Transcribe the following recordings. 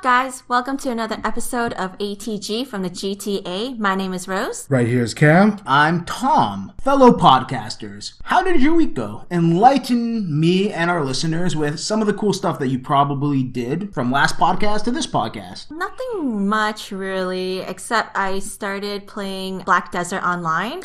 guys? Welcome to another episode of ATG from the GTA. My name is Rose. Right here is Cam. I'm Tom. Fellow podcasters, how did your week go? Enlighten me and our listeners with some of the cool stuff that you probably did from last podcast to this podcast. Nothing much really, except I started playing Black Desert Online.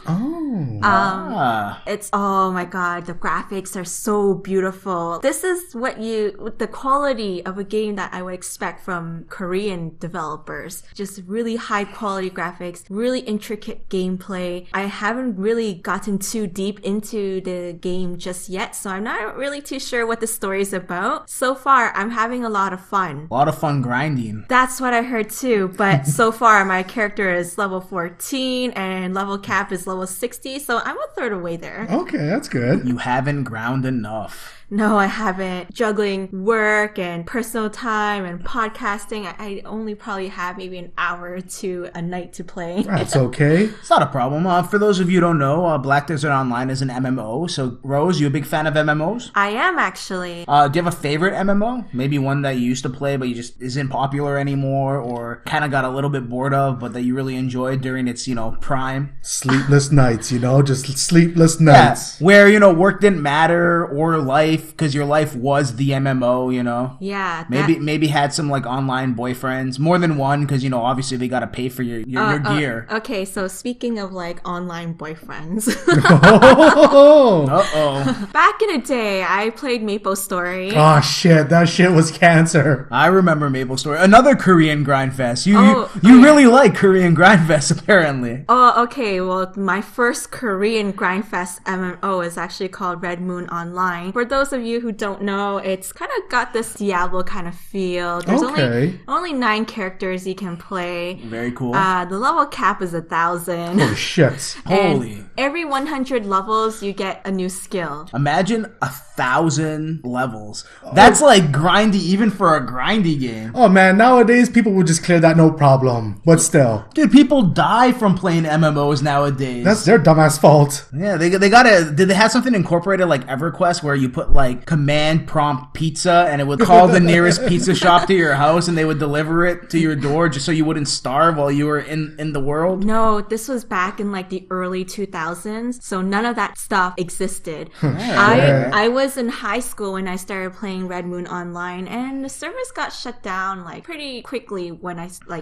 It's, oh my god, the graphics are so beautiful. This is the quality of a game that I would expect from Korean developers. Just really high quality graphics, really intricate gameplay. I haven't really gotten too deep into the game just yet, so I'm not really too sure what the story is about. So far, I'm having a lot of fun. A lot of fun grinding. That's what I heard too, but so far my character is level 14 and level cap is level 60, so I'm a third of the way there. Okay, that's good. You haven't ground enough. No, I haven't. Juggling work and personal time and podcasting, I only probably have maybe an hour or two a night to play. That's okay. It's not a problem. For those of you who don't know, Black Desert Online is an MMO. So, Rose, you a big fan of MMOs? I am, actually. Do you have a favorite MMO? Maybe one that you used to play but you just isn't popular anymore, or kind of got a little bit bored of but that you really enjoyed during its, prime? Sleepless nights, just sleepless nights. Yeah, where, work didn't matter or life, because your life was the MMO, Yeah. Maybe had some like online boyfriends, more than one, because obviously they got to pay for your gear. Okay, so speaking of like online boyfriends. Back in the day, I played Maple Story. Oh shit, that shit was cancer. I remember Maple Story. Another Korean grind fest. You really like Korean grind fest, apparently. Oh, okay. Well, my first Korean grind fest MMO is actually called Red Moon Online. For those of you who don't know, it's kind of got this Diablo kind of feel. There's only 9 characters you can play. Very cool. The level cap is 1,000. Oh shit. Holy. Every 100 levels, you get a new skill. Imagine 1,000 levels. That's like grindy, even for a grindy game. Oh man, nowadays people would just clear that no problem. But still. Dude, people die from playing MMOs nowadays. That's their dumbass fault. Yeah, they gotta... Did they have something incorporated like EverQuest where you put like command prompt pizza and it would call the nearest pizza shop to your house and they would deliver it to your door just so you wouldn't starve while you were in the world? No, this was back in like the early 2000s, so none of that stuff existed. I was in high school when I started playing Red Moon Online, and the servers got shut down like pretty quickly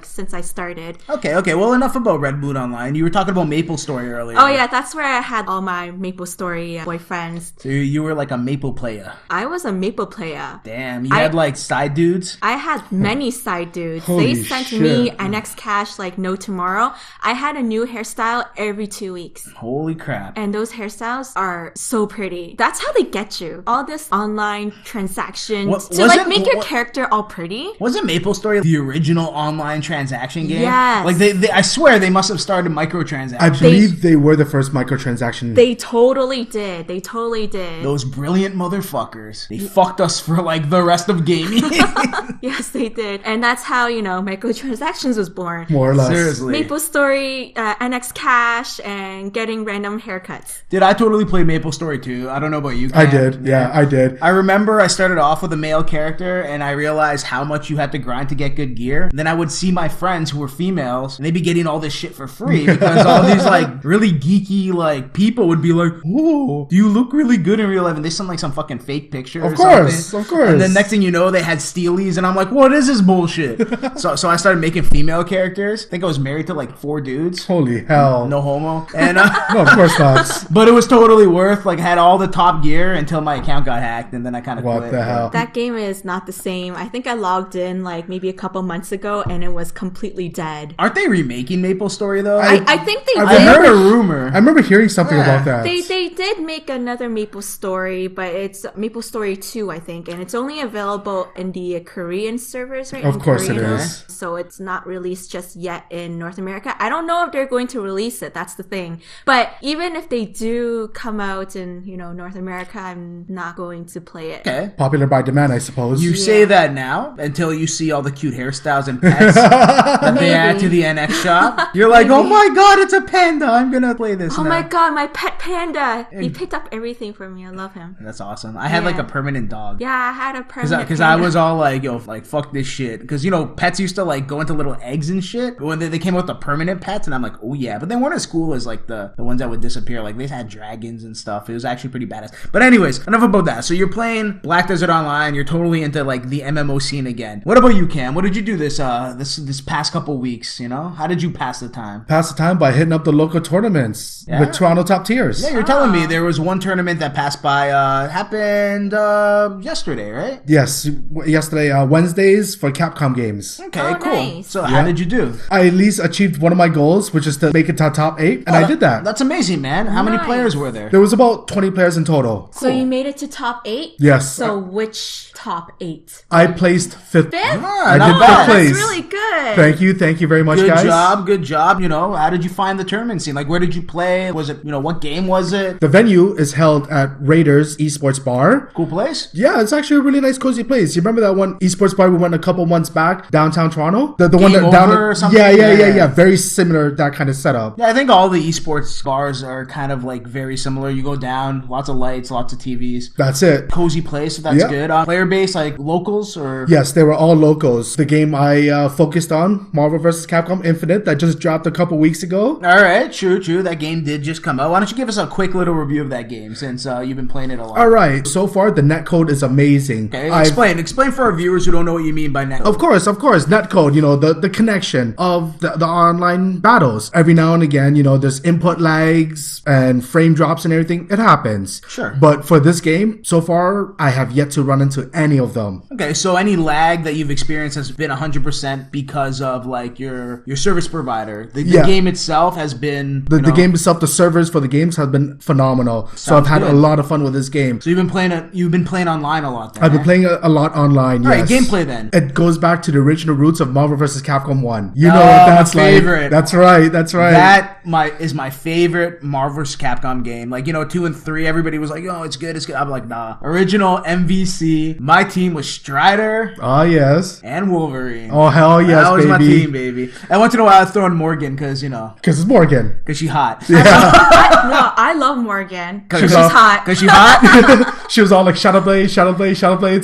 since I started. Okay, well, enough about Red Moon Online. You were talking about Maple Story earlier. Oh yeah, that's where I had all my Maple Story boyfriends. So you were like a Maple player. I was a Maple player. Damn, you had like side dudes? I had many side dudes. Holy they sent shit. me NX Cash like no tomorrow. I had a new hairstyle every 2 weeks. Holy crap. And those hairstyles are so pretty. That's how they get you. All this online transactions to make your character all pretty. Wasn't Maple Story the original online transaction game? Yes. Like they I swear they must have started microtransactions. I believe they were the first microtransaction. They totally did. Those brilliant motherfuckers. They fucked us for like the rest of gaming. Yes, they did. And that's how, microtransactions was born. More or less. Seriously. Maple Story, NX Cash, and getting random haircuts. Dude, I totally played Maple Story too. I don't know about you, Cam. I did. Yeah, I did. I remember I started off with a male character and I realized how much you had to grind to get good gear. And then I would see my friends who were females and they'd be getting all this shit for free because all these like really geeky like people would be like, "Oh, do you look really good in real life?" And they sent like some fucking fake picture Of course. And then next thing you know, they had steelies and I'm like, what is this bullshit? so I started making female characters. I think I was married to like 4 dudes. Holy hell. No homo. And No, of course not. but it was totally worth, like, had all the top gear until my account got hacked and then I kind of quit. What the hell? That game is not the same. I think I logged in like maybe a couple months ago and it was completely dead. Aren't they remaking Maple Story though? I think they I did. heard a rumor. I remember hearing something about that. They did make another Maple Story, but it's Maple Story 2, I think, and it's only available in the Korean servers, right? Of course it is. So it's not released just yet in North America. I don't know if they're going to release it. That's the thing. But even if they do come out in, North America, I'm I'm not going to play it. Okay. Popular by demand, I suppose. You say that now until you see all the cute hairstyles and pets that they add to the NX shop. You're like, oh my god, it's a panda. I'm gonna play this Oh now. my god, my pet panda. He picked up everything for me. I love him. That's awesome. I had like a permanent dog. Yeah, I had a permanent Because I was all like, yo, like, fuck this shit. Because, you know, pets used to, like, go into little eggs and shit. When they came out with the permanent pets, and I'm like, oh, yeah. But they weren't as cool as, like, the ones that would disappear. Like, they had dragons and stuff. It was actually pretty badass. But anyways, enough about that. So you're playing Black Desert Online. You're totally into, like, the MMO scene again. What about you, Cam? What did you do this past couple weeks, you know? How did you pass the time? Pass the time by hitting up the local tournaments with Toronto top tiers. Yeah, you're telling me there was one tournament that passed by, happened yesterday, right? Yes, yesterday, Wednesdays for Capcom games. Okay, cool. Nice. So how did you do? I at least achieved one of my goals, which is to make it to top 8, and I did that. That's amazing, man. How many Nice. players were there? There was about 20 players in total. So you made it to top 8? Yes. So which top 8? I placed 5th. Ah, I not did bad. fifth place. That's really good. Thank you very much, Good guys. good job. You know, how did you find the tournament scene? Like, where did you play? Was it, you know, what game was it? The venue is held at Raiders Esports Bar. Cool place? Yeah, it's actually a really nice, cozy place. You remember that one esports bar we went a couple months back downtown Toronto? The one Game that down Over or something? Yeah. Very similar, that kind of setup. Yeah, I think all the esports bars are kind of like very similar. You go down, lots of lights, lots of TVs. That's it. Cozy place, if that's Yeah. good. Player base, like locals or? Yes, they were all locals. The game I focused on, Marvel vs. Capcom Infinite, that just dropped a couple weeks ago. All right, true. That game did just come out. Why don't you give us a quick little review of that game since you've been playing it a lot? All right, so far the netcode is amazing. Okay, explain for our viewers who don't know what you mean by netcode. Of course, netcode, you know, the connection of the online battles. Every now and again, you know, there's input lags and frame drops and everything. It happens. Sure. But for this game, so far, I have yet to run into any of them. Okay, so any lag that you've experienced has been 100% because of like your service provider. The game itself has been The game itself, the servers for the games have been phenomenal. So I've had a lot of fun with this game. So you've been playing online a lot then. I've been playing a lot online. All right, Yes. gameplay then. It goes back to the original roots of Marvel vs. Capcom 1. You know what that's my favorite. like. That's right. That is my favorite Marvel vs. Capcom game. Like, you know, 2 and 3, everybody was like, oh, it's good. I'm like, nah. Original MVC. My team was Strider Oh, yes. and Wolverine. Oh, hell yes, that was baby. my team, baby. And once in a while, I was throwing Morgan because, you know, Because it's Morgan. because she hot. I love Morgan. She's hot. Because she hot? She was all like, Shadow Blade,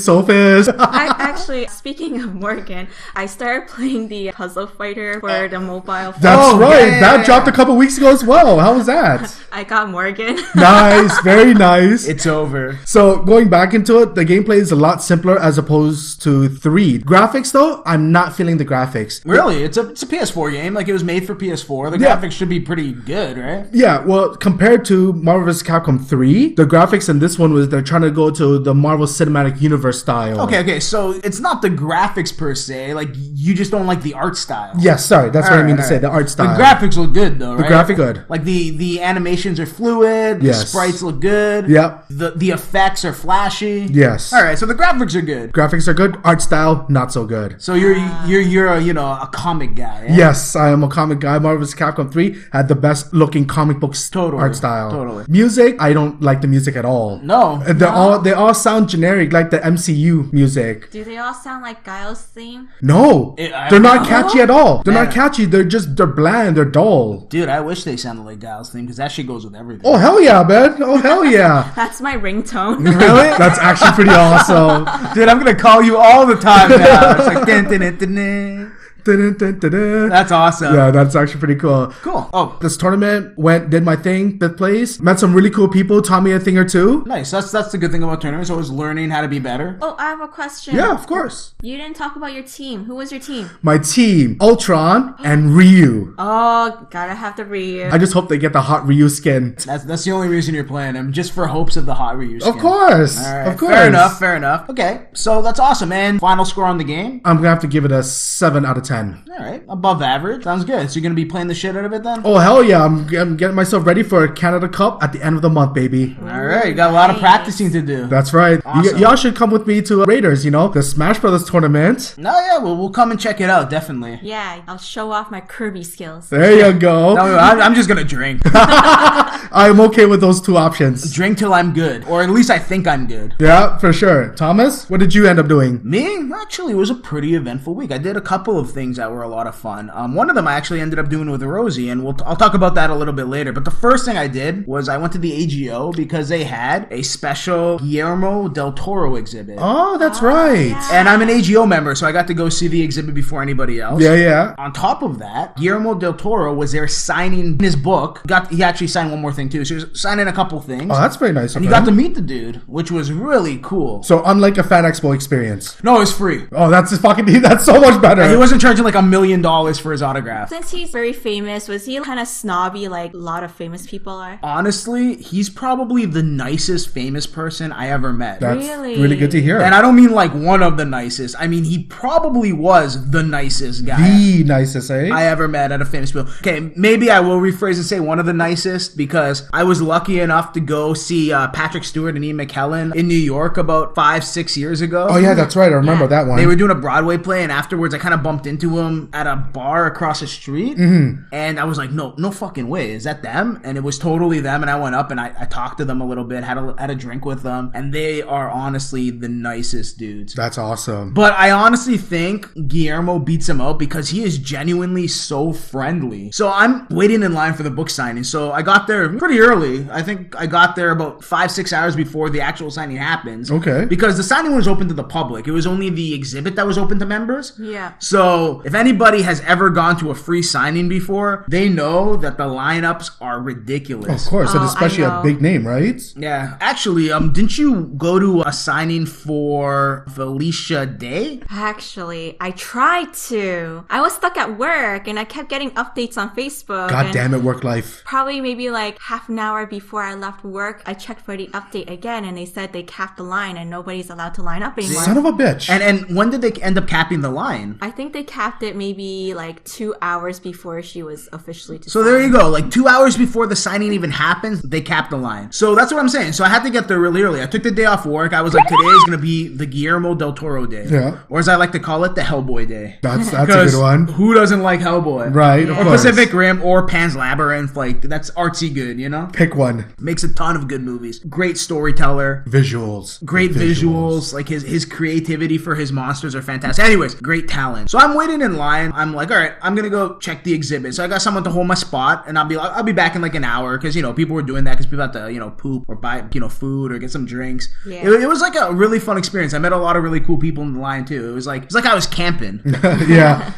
Sophist. I actually, speaking of Morgan, I started playing the Puzzle Fighter for the mobile phone. That's right. yeah. That dropped a couple weeks ago as well. How was that? I got Morgan. Nice. Very nice. It's over. So going back into it, the gameplay is a lot simpler as opposed to 3. Graphics though, I'm not feeling the graphics. Really? It's a PS4 game. Like, it was made for PS4. The Yeah. graphics should be pretty good, right? Yeah, well, compared to Marvel vs. Capcom 3, the graphics in this one was they're trying to go to the Marvel Cinematic Universe style. Okay, so it's not the graphics per se. Like, you just don't like the art style. Yes, sorry, that's what I mean to say, Alright. the art style. The graphics look good though, right? graphic good. Like the animations are fluid. The Yes. sprites look good. Yep. The effects are flashy. Yes. All right, so the graphics are good. Graphics are good, art style, not so good. So you're a, you know, a comic guy. Yeah? Yes, I am a comic guy. Marvel vs. Capcom 3 had the best looking comic books Totally, art style. totally. Music, I don't like the music at all. No. And they all sound generic, like the MCU music. Do they all sound like Guile's theme? No, I- they're not catchy at all. They're Man. not catchy. They're bland. They're dull. Dude, I wish they sounded like Giles' theme because that shit goes with everything. Oh hell yeah, man! Oh hell yeah! That's my ringtone. Really? That's actually pretty awesome. Dude, I'm gonna call you all the time now. It's like dun, dun, dun, dun, dun. Dun, dun, dun, dun. That's awesome. Yeah, that's actually pretty cool. Cool. Oh, This tournament did my thing, 5th place. Met some really cool people, taught me a thing or two. nice. That's the good thing about tournaments. Always learning how to be better. Oh, I have a question. Yeah, of course. You didn't talk about your team. Who was your team? My team, Ultron and Ryu. Oh, gotta have the Ryu. I just hope they get the hot Ryu skin. That's the only reason you're playing him, just for hopes of the hot Ryu skin. Of course. All right. Of course. Fair enough. Okay. So that's awesome, man. Final score on the game? I'm gonna have to give it a 7 out of 10. 10. All right, above average. Sounds good. So you're gonna be playing the shit out of it then? Oh, hell yeah. I'm getting myself ready for Canada Cup at the end of the month, baby. All right, you got a lot of practicing to do. That's right. Awesome. Y'all should come with me to Raiders, the Smash Brothers tournament. No, yeah, we'll come and check it out, definitely. Yeah, I'll show off my Kirby skills. There you go. No, I'm just gonna drink. I'm okay with those two options. Drink till I'm good, or at least I think I'm good. Yeah, for sure. Thomas, what did you end up doing? Me? Actually, it was a pretty eventful week. I did a couple of things that were a lot of fun. One of them I actually ended up doing with Rosie, and I'll talk about that a little bit later. But the first thing I did was I went to the AGO because they had a special Guillermo del Toro exhibit. Oh, that's right. Yeah. And I'm an AGO member, so I got to go see the exhibit before anybody else. Yeah. On top of that, Guillermo del Toro was there signing his book. He actually signed one more thing too. So he was signing a couple things. Oh, that's very nice. And you got to meet the dude, which was really cool. So unlike a Fan Expo experience. No, it was free. Oh, that's so much better. He wasn't charging like $1 million for his autograph. Since he's very famous, was he kind of snobby like a lot of famous people are? Honestly, he's probably the nicest famous person I ever met. That's Really? really good to hear. And I don't mean like one of the nicest. I mean, he probably was the nicest guy The nicest, eh? I ever met at a famous people. Okay, maybe I will rephrase and say one of the nicest because I was lucky enough to go see Patrick Stewart and Ian McKellen in New York about 5-6 years ago. Oh, yeah, that's right. I remember that one. They were doing a Broadway play, and afterwards I kind of bumped into him at a bar across the street. And I was like, no fucking way. Is that them? And it was totally them. And I went up and I talked to them a little bit, had a drink with them. And they are honestly the nicest dudes. That's awesome. But I honestly think Guillermo beats him out because he is genuinely so friendly. So I'm waiting in line for the book signing. So I got there pretty early. I think I got there about 5-6 hours before the actual signing happens. Okay. Because the signing was open to the public. It was only the exhibit that was open to members. Yeah. So if anybody has ever gone to a free signing before, they know that the lineups are ridiculous. Of course, and Oh, especially I a know. big name, right? Yeah. Actually, didn't you go to a signing for Felicia Day? Actually, I tried to. I was stuck at work and I kept getting updates on Facebook. God and damn it, work life. Probably maybe like half an hour before I left work, I checked for the update again and they said they capped the line and nobody's allowed to line up anymore. Son of a bitch. And when did they end up capping the line? I think they capped it maybe like 2 hours before she was officially to So sign. there you go. Like 2 hours before the signing even happens, they capped the line. So that's what I'm saying. So I had to get there really early. I took the day off work. I was like, today is going to be the Guillermo del Toro day. Yeah. Or as I like to call it, the Hellboy day. That's a Because good one. who doesn't like Hellboy? Right, of Or course. Pacific Rim or Pan's Labyrinth. Like, that's artsy good, you know? Pick one. Makes a ton of good movies. Great storyteller. Visuals. Great visuals. Like his creativity for his monsters are fantastic. Anyways, great talent. So I'm waiting in line. I'm like, all right, I'm gonna go check the exhibit. So I got someone to hold my spot, and I'll be back in like an hour because people were doing that because people had to poop or buy food or get some drinks. Yeah. It was like a really fun experience. I met a lot of really cool people in the line too. It was like I was camping. Yeah.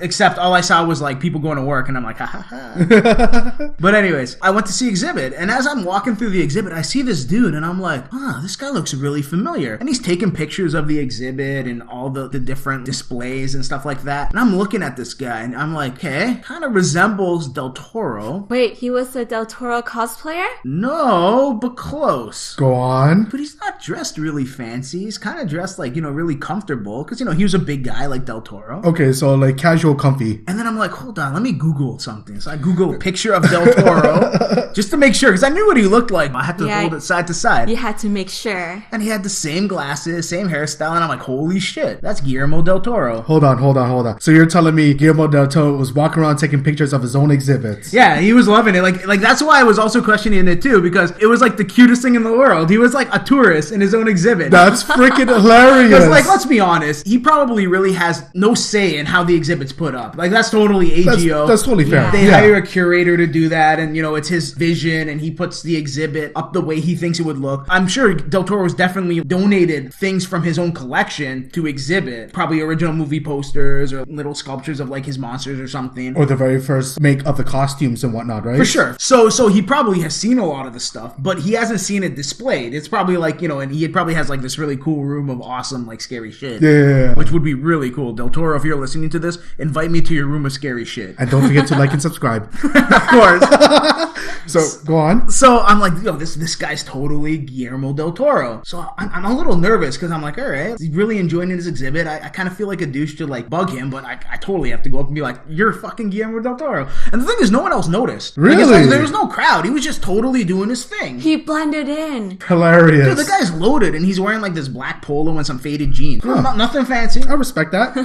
Except all I saw was like people going to work, and I'm like, ha ha ha. But anyways, I went to see exhibit, and as I'm walking through the exhibit, I see this dude, and I'm like, this guy looks really familiar. And he's taking pictures of the exhibit and all the different displays and stuff like that. And I'm looking at this guy, and I'm like, okay, kind of resembles Del Toro. Wait, he was a Del Toro cosplayer? No, but close. Go on. But he's not dressed really fancy. He's kind of dressed like, really comfortable. Because, he was a big guy like Del Toro. Okay, so like casual comfy. And then I'm like, hold on, let me Google something. So I Google a picture of Del Toro just to make sure. Because I knew what he looked like. I had to hold it side to side. You had to make sure. And he had the same glasses, same hairstyle. And I'm like, holy shit, that's Guillermo Del Toro. Hold on. So you're telling me Guillermo del Toro was walking around taking pictures of his own exhibits? Yeah, he was loving it. Like that's why I was also questioning it too, because it was like the cutest thing in the world. He was like a tourist in his own exhibit. That's freaking hilarious. Because, like, let's be honest, he probably really has no say in how the exhibit's put up. Like, that's totally AGO. That's totally fair. Yeah. They hire a curator to do that, and, it's his vision, and he puts the exhibit up the way he thinks it would look. I'm sure Del Toro's definitely donated things from his own collection to exhibit. Probably original movie posters or little sculptures of, like, his monsters or something. Or the very first make of the costumes and whatnot, right? For sure. So he probably has seen a lot of the stuff, but he hasn't seen it displayed. It's probably like, and he probably has like this really cool room of awesome, like scary shit. Yeah. Which would be really cool. Del Toro, if you're listening to this, invite me to your room of scary shit. And don't forget to like and subscribe. Of course. So go on. So I'm like, this guy's totally Guillermo Del Toro. So I'm a little nervous because I'm like, all right, he's really enjoying his exhibit. I kind of feel like a douche to like bug him, but I totally have to go up and be like, you're fucking Guillermo del Toro. And the thing is, no one else noticed. Really? Like, there was no crowd. He was just totally doing his thing. He blended in. Hilarious. Dude, the guy's loaded, and he's wearing like this black polo and some faded jeans. Nothing fancy. I respect that.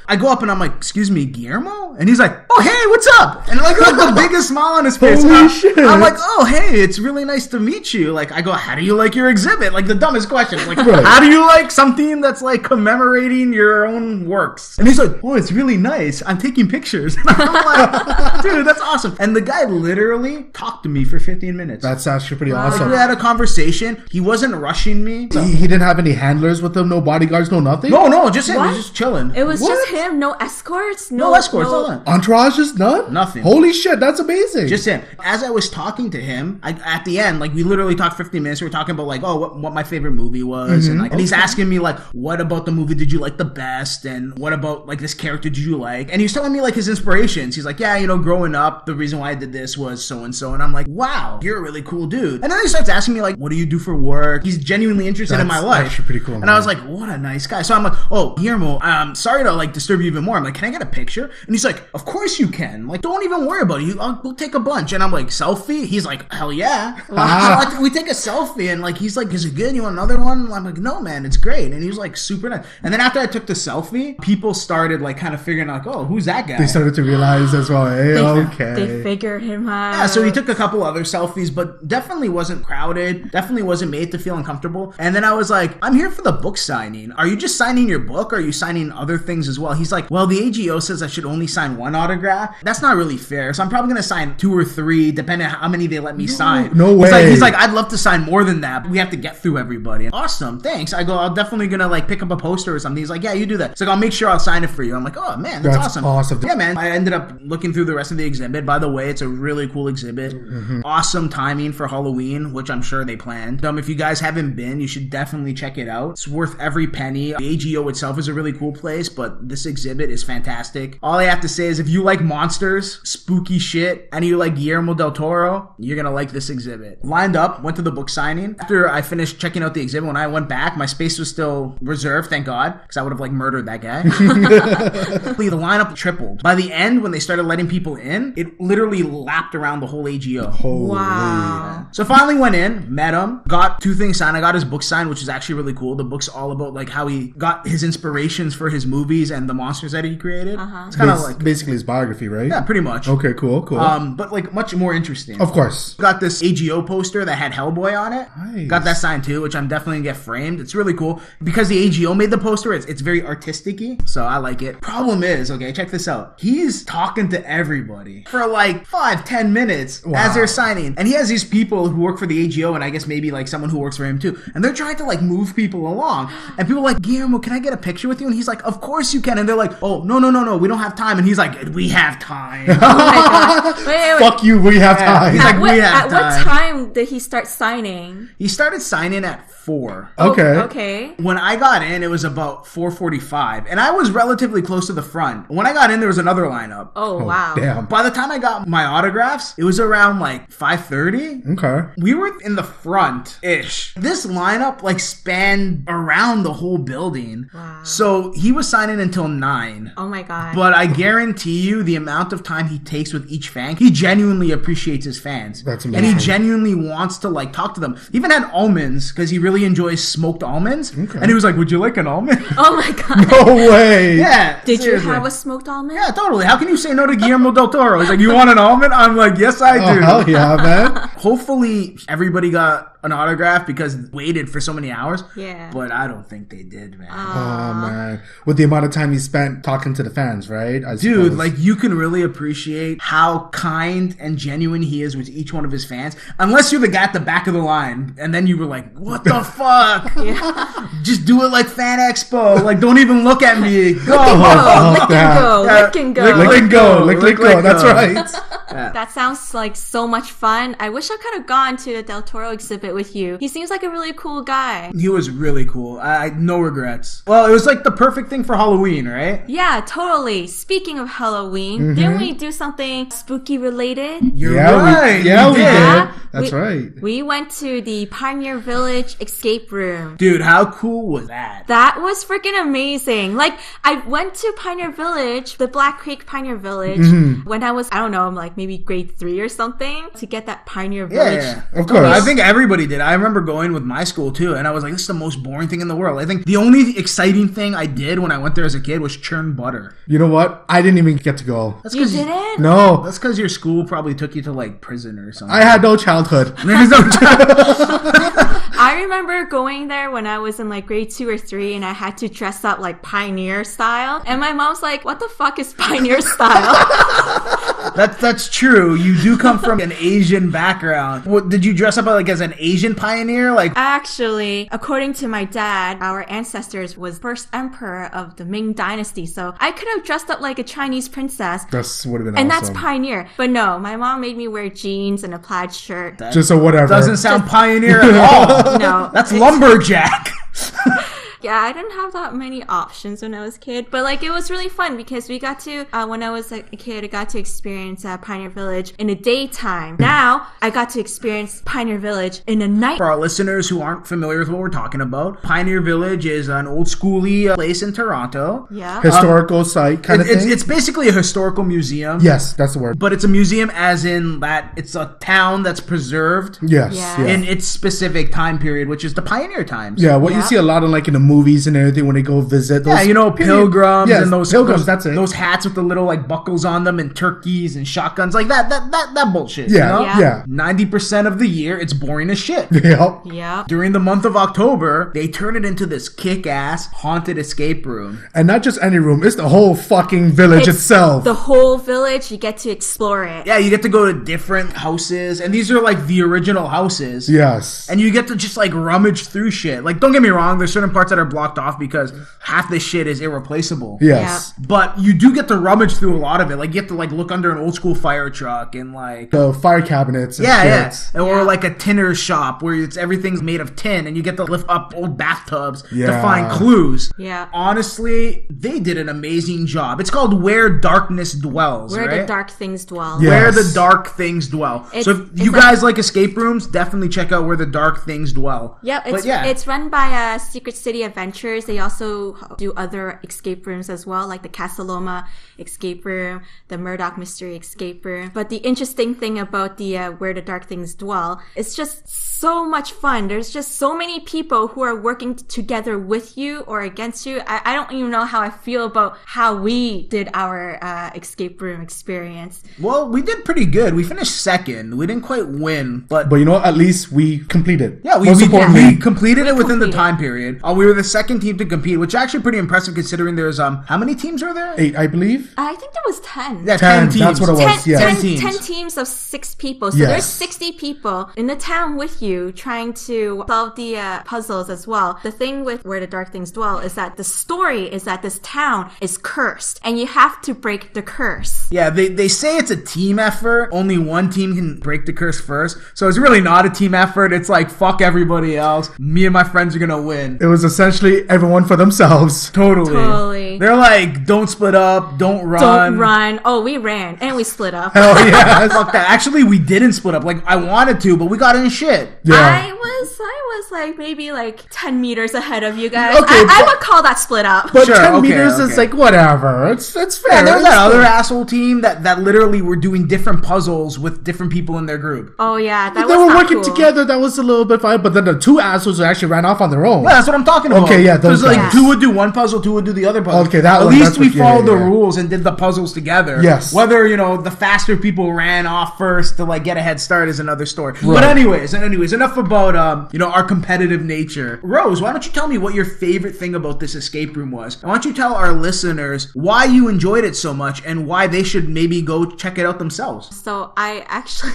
I go up and I'm like, excuse me, Guillermo? And he's like, oh, hey, what's up? And like the biggest smile on his face. Holy shit. I'm like, oh, hey, it's really nice to meet you. Like, I go, how do you like your exhibit? Like, the dumbest question. Like, Right. how do you like something that's like commemorating your own works? And he's like, oh, it's really nice. I'm taking pictures. And I'm like, dude, that's awesome. And the guy literally talked to me for 15 minutes. That's actually pretty Like, awesome. we had a conversation. He wasn't rushing me. He didn't have any handlers with him, no bodyguards, no nothing? No, just him. What? He was just chilling. It was What? just him. No escorts. No escorts. Nothing. Entourage is none? Nothing. Holy shit, that's amazing. Just him. As I was talking to him, at the end, like we literally talked 15 minutes. We were talking about like, oh, what my favorite movie was, and like, and he's asking me like, what about the movie did you like the best, and what about like this character did you like? And he was telling me like his inspirations. He's like, yeah, you know, growing up, the reason why I did this was so and so, and I'm like, wow, you're a really cool dude. And then he starts asking me like, what do you do for work? He's genuinely interested in my That's life. actually pretty cool, And man. I was like, what a nice guy. So I'm like, oh, Guillermo, I'm sorry to like disturb you even more. I'm like, can I get a picture? And he's like, of course you can. Like, don't even worry about it. We'll take a bunch. And I'm like, selfie? He's like, hell yeah. So we take a selfie, and like, he's like, is it good? You want another one? I'm like, no, man, it's great. And he was like, super nice. And then after I took the selfie, people started like kind of figuring out, like, oh, who's that guy? They started to realize as well, hey, okay. They figured him out. Yeah, so he took a couple other selfies, but definitely wasn't crowded, definitely wasn't made to feel uncomfortable. And then I was like, I'm here for the book signing. Are you just signing your book, or are you signing other things as well? He's like, well, the AGO says I should only sign one autograph. That's not really fair, so I'm probably gonna sign 2 or 3, depending on how many they let me sign. No way. He's like, I'd love to sign more than that, but we have to get through everybody. Awesome, thanks. I go, I'm definitely gonna like pick up a poster or something. He's like, yeah, you do that. He's like, I'll make sure I'll sign it for you. I'm like, oh man, that's awesome. Yeah, man. I ended up looking through the rest of the exhibit. By the way, it's a really cool exhibit. Awesome timing for Halloween, which I'm sure they planned. If you guys haven't been, you should definitely check it out. It's worth every penny. The AGO itself is a really cool place, but this exhibit is fantastic. All I have to say is if you like monsters, spooky shit, and you like Guillermo del Toro, you're gonna like this exhibit. Lined up, went to the book signing. After I finished checking out the exhibit, when I went back, my space was still reserved, thank God, because I would have like murdered that guy. The lineup tripled. By the end, when they started letting people in, it literally lapped around the whole AGO. Holy. Wow. So finally went in, met him, got 2 things signed. I got his book signed, which is actually really cool. The book's all about like how he got his inspirations for his movies and the monsters that he created. It's kind of like basically his biography, right? yeah, pretty much. Okay, cool. But like much more interesting. Of course. Got this AGO poster that had Hellboy on it. Nice. Got that signed too, which I'm definitely gonna get framed. It's really cool because the AGO made the poster. It's very artistic-y, so I like it. Problem is, okay, check this out. He's talking to everybody for like 5-10 minutes as they're signing, and he has these people who work for the AGO, and I guess maybe like someone who works for him too, and they're trying to like move people along, and people are like, Guillermo, can I get a picture with you? And he's like, of course you can. And they're like, oh, no, we don't have time. And he's like, we have time. Oh my god. Wait. Fuck you, we have time. He's like, we At have what time did he start signing? He started signing at 4. Okay. Okay. When I got in, it was about 4:45, and I was relatively close to the front. When I got in, there was another lineup. Oh, wow. Damn. By the time I got my autographs, it was around like 5:30. Okay. We were in the front-ish. This lineup like spanned around the whole building. Wow. So he was signing until 9. Oh my god. But I guarantee you the amount of time he takes with each fan, he genuinely appreciates his fans. That's And amazing. he genuinely wants to like talk to them. He even had almonds because he really enjoys smoked almonds. Okay. And he was like, would you like an almond? Oh my god. No way. Yeah. Did seriously. you have a smoked almond? Yeah, totally. How can you say no to Guillermo del Toro? He's like, you want an almond? I'm like, yes, I Oh, do. hell yeah, man. Hopefully everybody got an autograph because waited for so many hours. Yeah. But I don't think they did, man. Oh, man. With the amount of time he spent talking to the fans, right? I Dude, suppose. like you can really appreciate how kind and genuine he is with each one of his fans. Unless you're the guy at the back of the line, and then you were like, "What the fuck? Just do it like Fan Expo. Like, don't even look at me. Go, Lick and go. Lick and go. Lick and go. Lick go. That's right. That sounds like so much fun. I wish I could have gone to the Del Toro exhibit with you. He seems like a really cool guy. He was really cool. I no regrets. Well, it was like the perfect thing for Halloween, right? Yeah, totally. Speaking of Halloween, didn't we do something spooky related? You're Yeah, right. we did. That's right. We went to the Pioneer Village escape room. Dude, how cool was that? That was freaking amazing. Like, I went to Pioneer Village, the Black Creek Pioneer Village, when I was, I don't know, like maybe grade 3 or something, to get that Pioneer Village. Yeah, of course. I think everybody did. I remember going with my school too, and I was like, this is the most boring thing in the world. I think the only exciting thing I did when I went there as a kid was churn butter. You know what? I didn't even get to go. That's You 'cause didn't? No. That's because your school probably took you to like prison or something. I had no childhood. There's no I remember going there when I was in like grade 2 or 3 and I had to dress up like Pioneer style. And my mom's like, what the fuck is Pioneer style? That's true. You do come from an Asian background. What, did you dress up like as an Asian pioneer? Like, Actually, according to my dad, our ancestors was first emperor of the Ming Dynasty. So I could have dressed up like a Chinese princess. That's would have been And awesome. that's Pioneer. But no, my mom made me wear jeans and a plaid shirt. Just a whatever. doesn't sound pioneer at all. No. That's lumberjack. Yeah, I didn't have that many options when I was a kid, but like it was really fun because we got to, when I was a kid, I got to experience Pioneer Village in the daytime. Now, I got to experience Pioneer Village in the night. For our listeners who aren't familiar with what we're talking about, Pioneer Village is an old schooly place in Toronto. Yeah. Historical site kind of thing. It's basically a historical museum. Yes, that's the word. But it's a museum as in that it's a town that's preserved Yes. Yeah. Yeah. in its specific time period, which is the pioneer times. Yeah, what you Yeah. see a lot of like in the movies and everything when they go visit. Those Yeah, you know, pilgrims Yes, and those pilgrims, that's it. Those hats with the little like buckles on them and turkeys and shotguns, like that bullshit. Yeah, you know? yeah. 90% of the year, it's boring as shit. Yep. Yeah. During the month of October, they turn it into this kick-ass haunted escape room. And not just any room, it's the whole fucking village It's itself. The whole village, you get to explore it. Yeah, you get to go to different houses, and these are like the original houses. Yes. And you get to just like rummage through shit. Like, don't get me wrong, there's certain parts that are blocked off because half this shit is irreplaceable. Yes. But you do get to rummage through a lot of it. Like, you get to like look under an old school fire truck and like The fire cabinets and yeah. shit. Or Yeah. like a tinner's shop where it's everything's made of tin and you get to lift up old bathtubs to Yeah. find clues. Yeah. Honestly, they did an amazing job. It's called Where Darkness Dwells, Where right? the dark things dwell. Yeah. Where Yes. the Dark Things Dwell. It's- So if it's you like- guys like escape rooms, definitely check out Where the Dark Things Dwell. Yeah, But it's run by Secret City Adventures. They also do other escape rooms as well, like the Casaloma escape room, the Murdoch Mystery escape room. But the interesting thing about the Where the Dark Things Dwell, it's just so much fun. There's just so many people who are working together with you or against you. I don't even know how I feel about how we did our escape room experience. Well, we did pretty good. We finished second. We didn't quite win, but But you know what? At least we completed. yeah, Most importantly. we completed it within the completed. time period. We were the second team to compete, which is actually pretty impressive considering there's how many teams are there? 8, I believe. I think there was 10. Yeah, 10, 10 teams. that's what it was. 10, Yeah. 10 teams. 10 teams of 6 people. So Yes. there's 60 people in the town with you trying to solve the puzzles as well. The thing with Where the Dark Things Dwell is that the story is that this town is cursed and you have to break the curse. Yeah, they say it's a team effort. Only one team can break the curse first. So it's really not a team effort. It's like, fuck everybody else. Me and my friends are gonna win. It was essentially everyone for themselves. Totally. They're like, don't split up, don't run. Don't run. Oh, we ran and we split up. Hell yes. Fuck that. Actually, we didn't split up. Like, I wanted to, but we got in shit. Yeah. I was like maybe like 10 meters ahead of you guys. Okay, I but- would call that split up. But Sure, 10 okay, meters okay. is like whatever. It's fair. Yeah, there was It's that other fair. asshole team that literally were doing different puzzles with different people in their group. Oh yeah, that They was were not working cool. together. That was a little bit fine. But then the 2 assholes actually ran off on their own. Yeah, that's what I'm talking about. Okay, yeah, those Because like guys. 2 would do one puzzle, 2 would do the other puzzle. Okay, that At one, least that's we what- yeah, followed yeah, the yeah. rules and did the puzzles together. Yes. Whether, you know, the faster people ran off first to like get a head start is another story. Right. But anyways, enough about you know, our competitive nature. Rose, why don't you tell me what your favorite thing about this escape room was? And why don't you tell our listeners why you enjoyed it so much and why they should maybe go check it out themselves? So I actually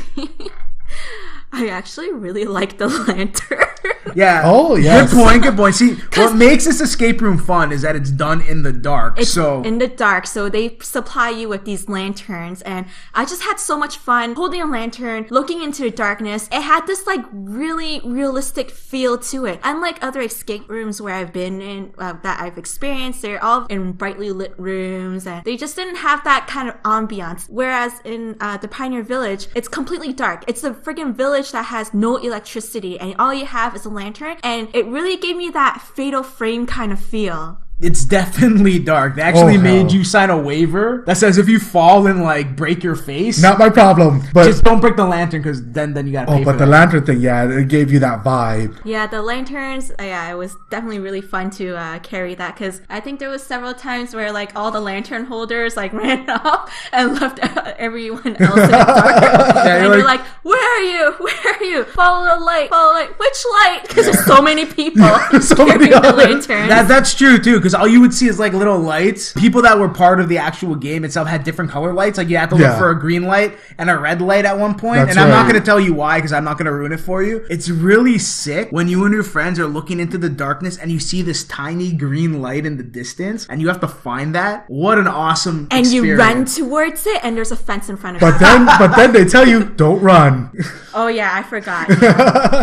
really like the lantern. Yeah. Oh, yes. Good point. See, what makes this escape room fun is that it's done in the dark. It's in the dark, so they supply you with these lanterns, and I just had so much fun holding a lantern, looking into the darkness. It had this like really realistic feel to it. Unlike other escape rooms where I've been in, that I've experienced, they're all in brightly lit rooms, and they just didn't have that kind of ambiance. Whereas in the Pioneer Village, it's completely dark. It's a freaking village that has no electricity, and all you have is a lantern, and it really gave me that Fatal Frame kind of feel. It's definitely dark. They actually made you sign a waiver that says if you fall and like break your face, not my problem. But just don't break the lantern because then you gotta pay for but the lantern thing, it gave you that vibe. Yeah, the lanterns, it was definitely really fun to carry that, because I think there was several times where like all the lantern holders like ran off and left everyone else in the dark. And you're like, where are you? Where are you? Follow the light. Follow the light. Which light? Because there's so many people carrying the lanterns. That's true too. Because all you would see is like little lights. People that were part of the actual game itself had different color lights. Like you had to look for a green light and a red light at one point. I'm not going to tell you why because I'm not going to ruin it for you. It's really sick when you and your friends are looking into the darkness and you see this tiny green light in the distance and you have to find that. What an awesome experience. You run towards it and there's a fence in front of you. But then they tell you, don't run. Oh yeah, I forgot.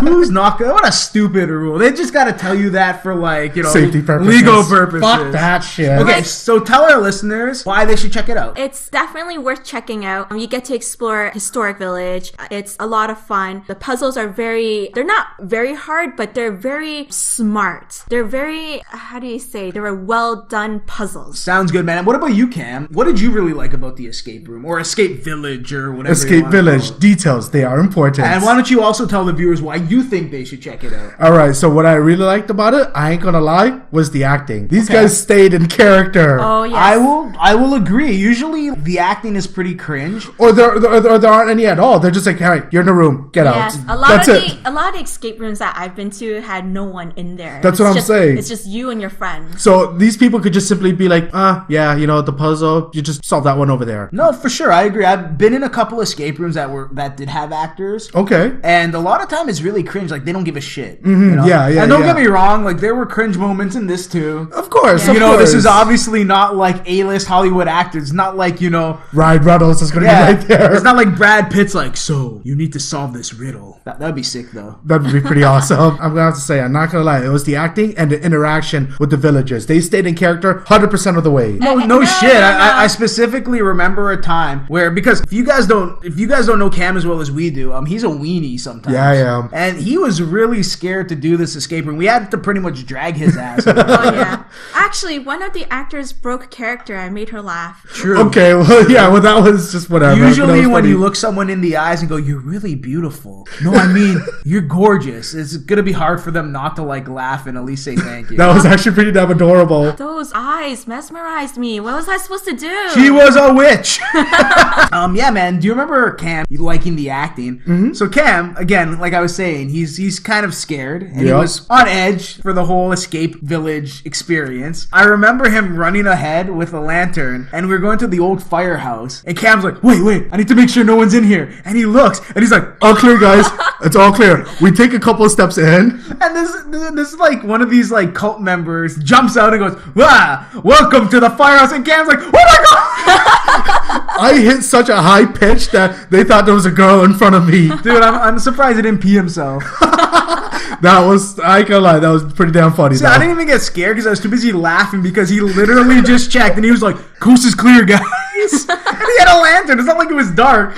Who's not going? What a stupid rule. They just got to tell you that for like, safety purposes. Legal purposes. Fuck that shit. Okay, so tell our listeners why they should check it out. It's definitely worth checking out. You get to explore Historic Village. It's a lot of fun. The puzzles are they're not very hard, but they're very smart. They're very, they were well done puzzles. Sounds good, man. What about you, Cam? What did you really like about the escape room or escape village or whatever? Escape village details, they are important. And why don't you also tell the viewers why you think they should check it out? All right, so what I really liked about it, I ain't gonna lie, was the acting. These guys stayed in character. Oh yes. I will agree. Usually the acting is pretty cringe, or there aren't any at all. They're just like, all right, you're in the room, get out. Yes, a lot of the escape rooms that I've been to had no one in there. That's what I'm saying. It's just you and your friends. So these people could just simply be like, the puzzle, you just solve that one over there. No, for sure, I agree. I've been in a couple escape rooms that did have actors. Okay. And a lot of time it's really cringe. Like they don't give a shit. Mm-hmm. Yeah. And don't get me wrong, like there were cringe moments in this too. Of course. Yeah. This is obviously not like A-list Hollywood actors. It's not like, Ryan Reynolds is going to be right there. It's not like Brad Pitt's like, so you need to solve this riddle. That'd be sick though. That'd be pretty awesome. I'm going to have to say, I'm not going to lie. It was the acting and the interaction with the villagers. They stayed in character 100% of the way. No shit. I specifically remember a time where, because if you guys don't know Cam as well as we do, he's a weenie sometimes. Yeah, I am. And he was really scared to do this escape room. We had to pretty much drag his ass. Oh yeah. Actually, one of the actors broke character. I made her laugh. True. Okay, well, that was just whatever. Usually when you look someone in the eyes and go, you're really beautiful. No, I mean, you're gorgeous. It's going to be hard for them not to like laugh and at least say thank you. That was actually pretty damn adorable. Those eyes mesmerized me. What was I supposed to do? She was a witch. Yeah, man. Do you remember Cam liking the acting? Mm-hmm. So Cam, again, like I was saying, he's kind of scared and he was on edge for the whole escape village experience. I remember him running ahead with a lantern and we were going to the old firehouse and Cam's like, wait, I need to make sure no one's in here. And he looks and he's like, all clear, guys. It's all clear. We take a couple of steps in. And this is like one of these like cult members jumps out and goes, welcome to the firehouse. And Cam's like, oh my God. I hit such a high pitch that they thought there was a girl in front of me. Dude, I'm surprised he didn't pee himself. I can't lie, that was pretty damn funny. See, I didn't even get scared because I was too busy laughing because he literally just checked and he was like, coast is clear, guys. And he had a lantern. It's not like it was dark.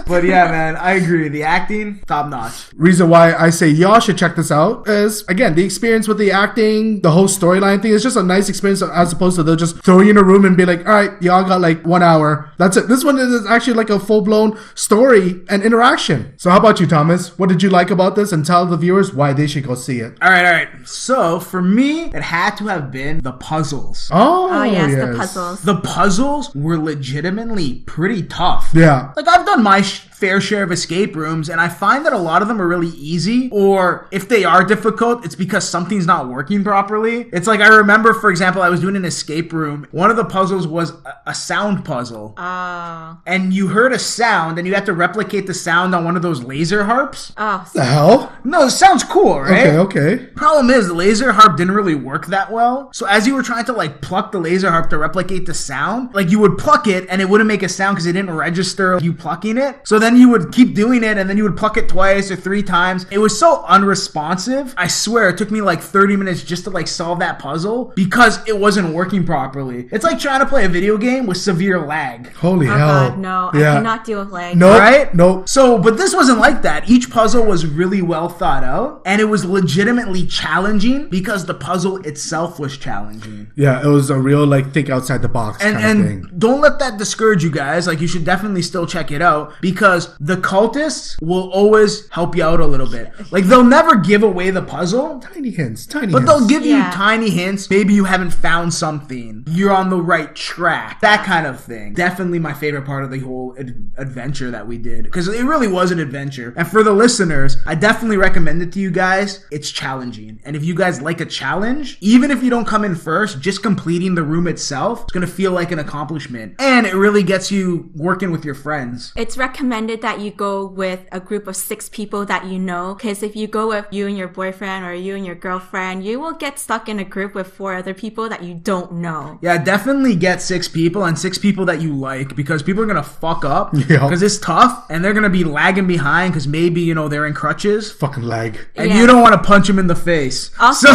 But yeah, man, I agree. The acting, top notch. Reason why I say y'all should check this out is, again, the experience with the acting, the whole storyline thing is just a nice experience as opposed to they'll just throw you in a room and be like, all right, y'all got like 1 hour. That's it. This one is actually like a full-blown story and interaction. So how about you, Thomas? What did you like about this? And tell the viewers why they should go see it. All right. So for me, it had to have been the puzzles. Oh yes, the puzzles. The puzzles were legitimately pretty tough. Yeah. Like I've done my fair share of escape rooms, and I find that a lot of them are really easy, or if they are difficult, it's because something's not working properly. It's like, I remember, for example, I was doing an escape room. One of the puzzles was a sound puzzle. And you heard a sound, and you had to replicate the sound on one of those laser harps. What the hell? No, it sounds cool, right? Okay. Problem is, the laser harp didn't really work that well. So as you were trying to like pluck the laser harp to replicate the sound, like you would pluck it and it wouldn't make a sound because it didn't register you plucking it. So then you would keep doing it and then you would pluck it twice or 3 times. It was so unresponsive. I swear it took me like 30 minutes just to like solve that puzzle because it wasn't working properly. It's like trying to play a video game with severe lag. Holy hell. God, no. Yeah. I cannot deal with lag. Nope. Right? Nope. So, but this wasn't like that. Each puzzle was really well thought out and it was legitimately challenging because the puzzle itself was challenging. Yeah, it was a real like think outside the box kind of thing. And don't let that discourage you guys. Like, you should definitely still check it out because the cultists will always help you out a little bit. Like, they'll never give away the puzzle. Tiny hints. But they'll give you tiny hints. Maybe you haven't found something. You're on the right track. That kind of thing. Definitely my favorite part of the whole adventure that we did. Because it really was an adventure. And for the listeners, I definitely recommend it to you guys. It's challenging. And if you guys like a challenge, even if you don't come in first, just completing the room itself, it's going to feel like an accomplishment. And it really gets you working with your friends. It's recommended that you go with a group of 6 people that you know, because if you go with you and your boyfriend or you and your girlfriend, you will get stuck in a group with 4 other people that you don't know. Yeah, definitely get 6 people and 6 people that you like, because people are going to fuck up because it's tough and they're going to be lagging behind because maybe, you know, they're in crutches. Fucking lag. And you don't want to punch them in the face. Also,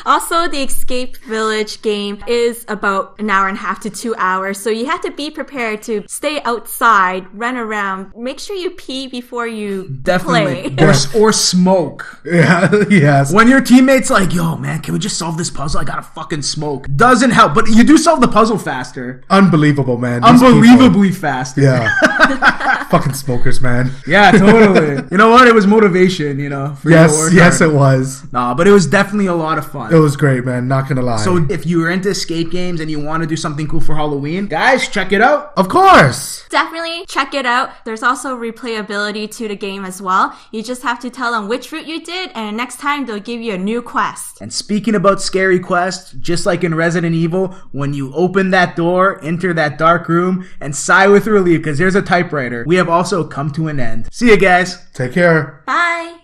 also, the Escape Village game is about an hour and a half to 2 hours, so you have to be prepared to stay outside, run around, make sure you pee before you play. Or smoke. Yeah, yes. When your teammate's like, yo, man, can we just solve this puzzle? I gotta fucking smoke. Doesn't help, but you do solve the puzzle faster. Unbelievable, man. Unbelievably faster. Yeah. Fucking smokers, man. Yeah, totally. You know what? It was motivation, you know. For Yes, it was. Nah, but it was definitely a lot of fun. It was great, man. Not gonna lie. So if you're into escape games and you want to do something cool for Halloween, guys, check it out. Of course. Definitely check it out. There's also replayability to the game as well. You just have to tell them which route you did, and next time they'll give you a new quest. And speaking about scary quests, just like in Resident Evil, when you open that door, enter that dark room, and sigh with relief because there's a typewriter, we have also come to an end. See you guys. Take care. Bye.